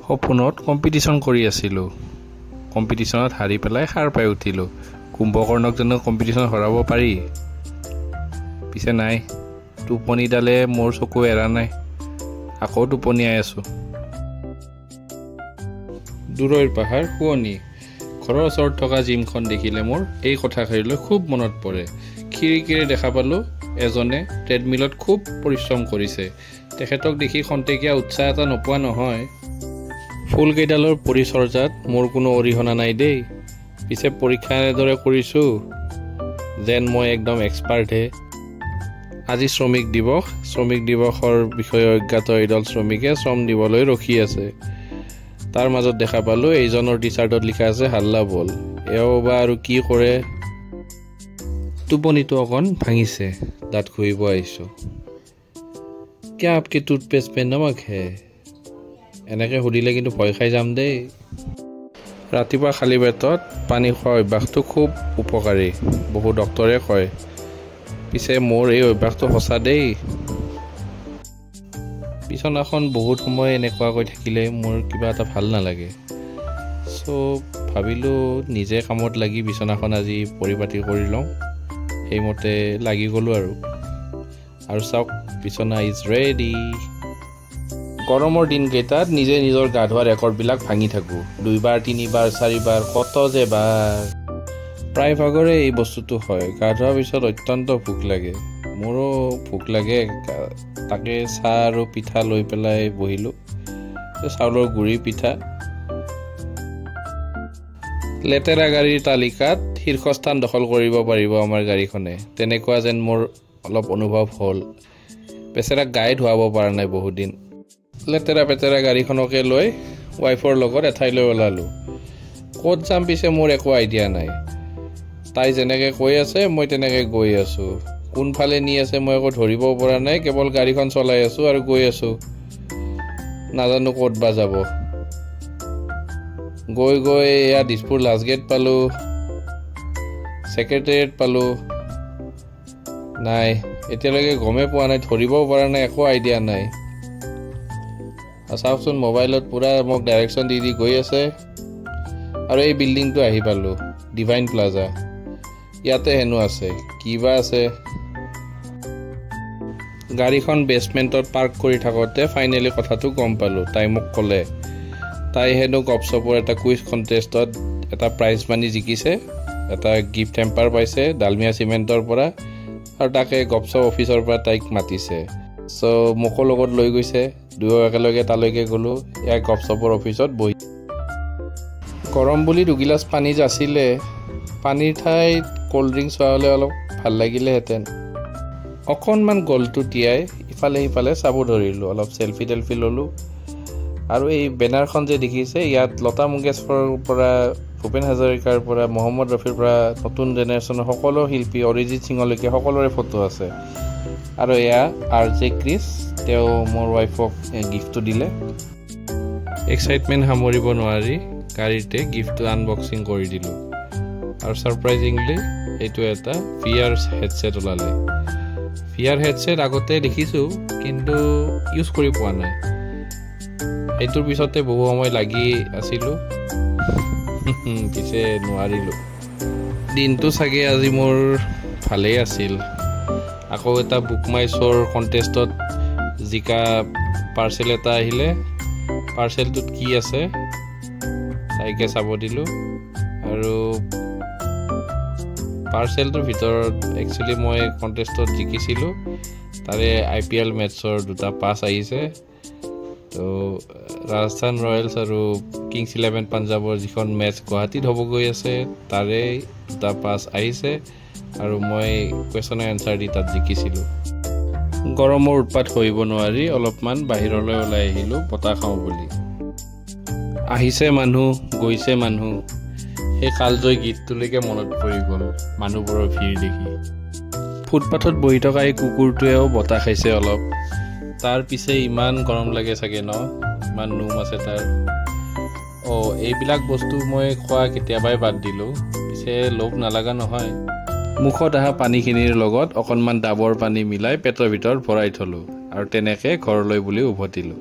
সপোনত কম্পিটিশ্যন কৰি আছিলোঁ। কম্পিটিশ্যনত হাৰি পেলাই সাৰ পাই উঠিলোঁ। কুম্ভকৰ্ণক জানো কম্পিটিশ্যন হৰাব পাৰি? পিছে নাই, টোপনিডালে মোৰ চকু এৰা নাই। আকৌ টোপনিয়াই আছোঁ। দূৰৈৰ পাহাৰ শুৱনি। ঘৰৰ ওচৰত থকা জিমখন দেখিলে মোৰ এই কথাষাৰিলৈ খুব মনত পৰে। খিৰিকীৰে দেখা পালোঁ এজনে ট্ৰেডমিলত খুব পৰিশ্ৰম কৰিছে। তেখেতক দেখি খন্তেকীয়া উৎসাহ এটা নোপোৱা নহয়। ফুলকেইডালৰ পৰিচৰ্যাত মোৰ কোনো অৰিহণা নাই দেই। পিছে পৰীক্ষা এনেদৰে কৰিছোঁ যেন মই একদম এক্সপাৰ্টহে। আজি শ্ৰমিক দিৱস। শ্ৰমিক দিৱসৰ বিষয়ে অজ্ঞাত এদল শ্ৰমিকে শ্ৰম দিবলৈ ৰখি আছে। তাৰ মাজত দেখা পালোঁ এইজনৰ টি চাৰ্টত লিখা আছে হাল্লা বল। এওঁ বা আৰু কি কৰে। টোপনিটো অকণ ভাঙিছে। দাঁত ঘঁহিব আহিছোঁ। কিয় আপকে টুথপেষ্ট পে নমক হে? এনেকৈ সুধিলে কিন্তু ভয় খাই যাম দেই। ৰাতিপুৱা খালী পেটত পানী খোৱা অভ্যাসটো খুব উপকাৰী, বহু ডক্তৰে কয়। পিছে মোৰ এই অভ্যাসটো সঁচা দেই। বিচনাখন বহুত সময় এনেকুৱাকৈ থাকিলে মোৰ কিবা এটা ভাল নালাগে। ভাবিলোঁ নিজে কামত লাগি বিচনাখন আজি পৰিপাটি কৰি লওঁ। সেইমতে লাগি গ'লোঁ আৰু চাওক বিচনা ইজ ৰেডি। গৰমৰ দিনকেইটাত নিজে নিজৰ গা ধোৱা ৰেকৰ্ডবিলাক ভাঙি থাকোঁ। 2 বাৰ 3 বাৰ 4 বাৰ কত যে বাৰ। প্ৰায় ভাগৰে এই বস্তুটো হয়। গা ধোৱাৰ পিছত অত্যন্ত ভোক লাগে। মোৰো ভোক লাগে। তাকে চাহ আৰু পিঠা লৈ পেলাই বহিলোঁ। চাউলৰ গুড়ি পিঠা। লেতেৰা গাড়ীৰ তালিকাত শীৰ্ষস্থান দখল কৰিব পাৰিব আমাৰ গাড়ীখনে, তেনেকুৱা যেন মোৰ অলপ অনুভৱ হ'ল। বেচেৰা গাই ধুৱাব পৰা নাই বহুদিন। লেতেৰা পেতেৰা গাড়ীখনকে লৈ ৱাইফৰ লগত এঠাইলৈ ওলালোঁ। ক'ত যাম পিছে মোৰ একো আইডিয়া নাই। তাই যেনেকৈ কৈ আছে মই তেনেকৈ গৈ আছোঁ। কোনফালে নি আছে মই একো ধৰিব পৰা নাই। কেৱল গাড়ীখন চলাই আছোঁ আৰু গৈ আছোঁ। নাজানো ক'ত বা যাব। গৈ এয়া দিছপুৰ লাষ্ট গেট পালোঁ, ছেক্ৰেটেৰিয়েট পালোঁ। নাই, এতিয়ালৈকে গমেই পোৱা নাই, ধৰিবও পৰা নাই, একো আইডিয়া নাই। চাওকচোন মোবাইলত পূৰা মোক ডাইৰেকশ্যন দি গৈ আছে। আৰু এই বিল্ডিংটো আহি পালোঁ, ডিভাইন প্লাজা। ইয়াতে হেনো আছে, কিবা আছে। গাড়ীখন বেছমেণ্টত পাৰ্ক কৰি থাকোঁতে ফাইনেলি কথাটো গম পালোঁ। তাই মোক ক'লে তাই হেনো গপচপৰ এটা কুইজ কণ্টেষ্টত এটা প্ৰাইজ মানি জিকিছে। এটা গিফ্ট হেম্পাৰ পাইছে ডালমিয়া চিমেণ্টৰ পৰা, আৰু তাকে গপচপ অফিচৰ পৰা তাইক মাতিছে। মোকো লগত লৈ গৈছে। দুয়ো একেলগে তালৈকে গ'লোঁ। এয়া গপচপৰ অফিচত বহি গৰম বুলি 2 গিলাচ পানী যাচিলে। পানীৰ ঠাইত ক'ল্ড ড্ৰিংকছ হোৱা হ'লে অলপ ভাল লাগিলেহেঁতেন। অকণমান গলটো তিয়াই ইফালে সিফালে চাব ধৰিলোঁ। অলপ চেলফি টেলফি ল'লোঁ। আৰু এই বেনাৰখন যে দেখিছে, ইয়াত লতা মংগেশকাৰৰ পৰা, ভূপেন হাজৰিকাৰ পৰা, মহম্মদ ৰফিৰ পৰা, নতুন জেনেৰেশ্যনৰ সকলো শিল্পী, অৰিজিৎ সিঙলৈকে সকলোৰে ফটো আছে। আৰু এয়া RJ ক্ৰিছ, তেওঁ মোৰ ৱাইফক গিফ্টটো দিলে। এক্সাইটমেণ্ট সামৰিব নোৱাৰি গাড়ীতে গিফ্টটো আনবক্সিং কৰি দিলোঁ। আৰু ছাৰপ্ৰাইজিংলি এইটো এটা VR হেডছেট ওলালে। VR হেডছেট আগতে দেখিছোঁ, কিন্তু ইউজ কৰি পোৱা নাই। সেইটোৰ পিছতে বহু সময় লাগি আছিলোঁ, পিছে নোৱাৰিলোঁ। দিনটো চাগে আজি মোৰ ভালেই আছিল। আকৌ এটা বুক মাই শ্ব'ৰ কণ্টেষ্টত জিকা পাৰ্চেল এটা আহিলে। পাৰ্চেলটোত কি আছে তাইকে চাব দিলোঁ। আৰু পাৰ্চেলটোৰ ভিতৰত একচুৱেলি মই কণ্টেষ্টত জিকিছিলোঁ, তাৰে IPL মেটছৰ 2টা পাছ আহিছে। ৰাজস্থান ৰয়েলছ আৰু কিংছ 11 পাঞ্জাৱৰ যিখন মেটছ গুৱাহাটীত হ'ব গৈ আছে, তাৰে 2টা পাছ আহিছে। আৰু মই কুৱেশ্যনৰ এনচাৰ দি তাত জিকিছিলোঁ। গৰমৰ উৎপাত সহিব নোৱাৰি অলপমান বাহিৰলৈ ওলাই আহিলোঁ বতাহ খাওঁ বুলি। আহিছে মানুহ, গৈছে মানুহ। সেই কালজয়ী গীতটোলৈকে মনত পৰি গ'ল মানুহবোৰৰ ভিৰ দেখি। ফুটপাথত বহি থকা এই কুকুৰটোৱেও বতাহ খাইছে অলপ। তাৰ পিছে ইমান গৰম লাগে চাগে ন, ইমান নোম আছে তাৰ। এইবিলাক বস্তু মই খোৱা কেতিয়াবাই বাদ দিলোঁ। পিছে লোভ নালাগা নহয়। মুখত অহা পানীখিনিৰ লগত অকণমান ডাবৰ পানী মিলাই পেটৰ ভিতৰত ভৰাই থলোঁ আৰু তেনেকৈ ঘৰলৈ বুলি উভতিলোঁ।